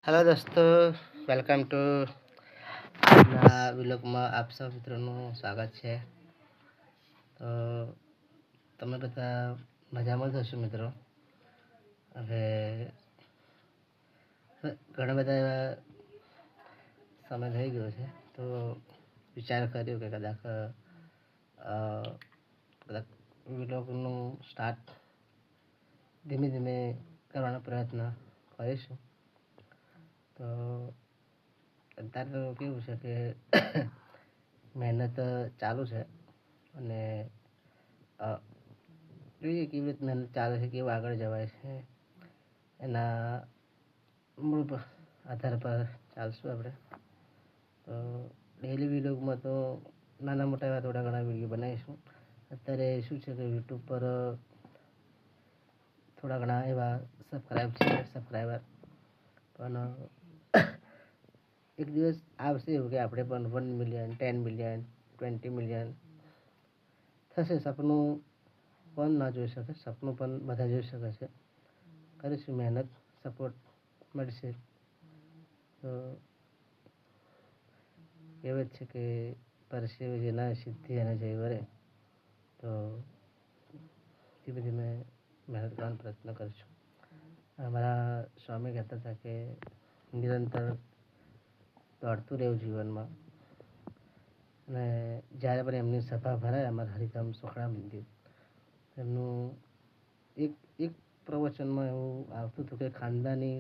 Hello दोस्तों, welcome to આજના વિલોગમાં આપ સૌ મિત્રોનું સ્વાગત છે। તો તમે બધા મજામાં જ હશો મિત્રો। હવે ઘણા બધા એવા સમય થઈ ગયો છે, તો વિચાર કર્યો કે કદાચ વિલોગનું સ્ટાર્ટ ધીમે ધીમે કરવાનો પ્રયત્ન કરીશું। તો અત્યારે તો કેવું છે કે મહેનત ચાલુ છે અને જોઈએ કેવી રીતે મહેનત ચાલે છે, કેવું આગળ જવાય છે, એના મૂળ આધાર પર ચાલશું આપણે। તો ડેઈલી વિલોગમાં તો નાના મોટા એવા થોડા ઘણા વિડીયો બનાવીશું। અત્યારે શું છે કે યુટ્યુબ પર થોડા ઘણા એવા સબસ્ક્રાઈબર પણ એક દિવસ આવશે એવું કે આપણે પણ 1 મિલિયન 10 મિલિયન 20 મિલિયન થશે। સપનું કોણ ના જોઈ શકે, સપનું પણ બધા જોઈ શકે છે। કરીશું મહેનત, સપોર્ટ મળશે। તો કહેવત છે કે પરસેવે જેના સિદ્ધિ અને જય વરે। તો ધીમે ધીમે મહેનત કરવાનો પ્રયત્ન કરીશું। અમારા સ્વામી કહેતા હતા કે નિરંતર દોડતું રહેવું જીવનમાં। અને જ્યારે પણ એમની સભા ભરાય અમારા હરિધામ સોખડા મંદિર, એમનું એક પ્રવચનમાં એવું આવતું હતું કે ખાનદાની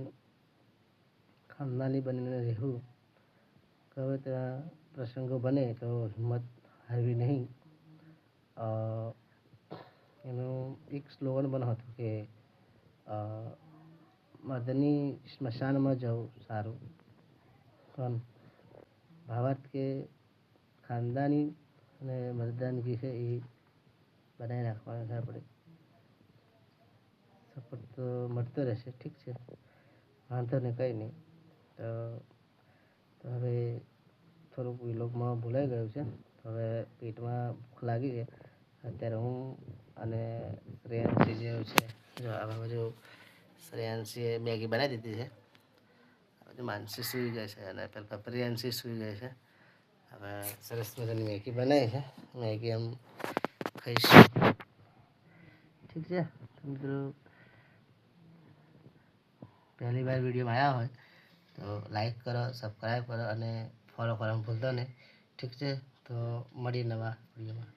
બનીને રહેવું। હવે ત્યાં પ્રસંગો બને તો હિંમત હારવી નહીં। એનું એક સ્લોગન પણ હતું કે મર્દની સ્મશાનમાં જવું સારું, પણ ભાવાર્થ કે ખાનદાની અને મર્દાનગી છે એ બનાવી રાખવાનું છે આપણે। સપોર્ટ તો મળતો રહેશે, ઠીક છે, વાંધો નહીં, કંઈ નહીં। તો હવે થોડુંક વિલોગમાં ભૂલાઈ ગયું છે, હવે પેટમાં ભૂખ લાગી છે। અત્યારે હું અને શ્રેયાંશી જેવું છે, જો આમાં બાજુ શ્રેયાંશીએ મેગી બનાવી દીધી છે। માનસી સૂઈ જાય છે અને પેલા પ્રિયાંશી સૂઈ જાય છે। હવે સરસ મજાની મેગી બનાવી છે, મેગી એમ ખાઈશું, ઠીક છે મિત્રો। પહેલી વાર વિડીયોમાં આવ્યા હોય તો લાઈક કરો, સબસ્ક્રાઈબ કરો અને ફોલો કરવાનું ભૂલતા નહીં, ઠીક છે। તો મળીએ નવા વિડીયોમાં।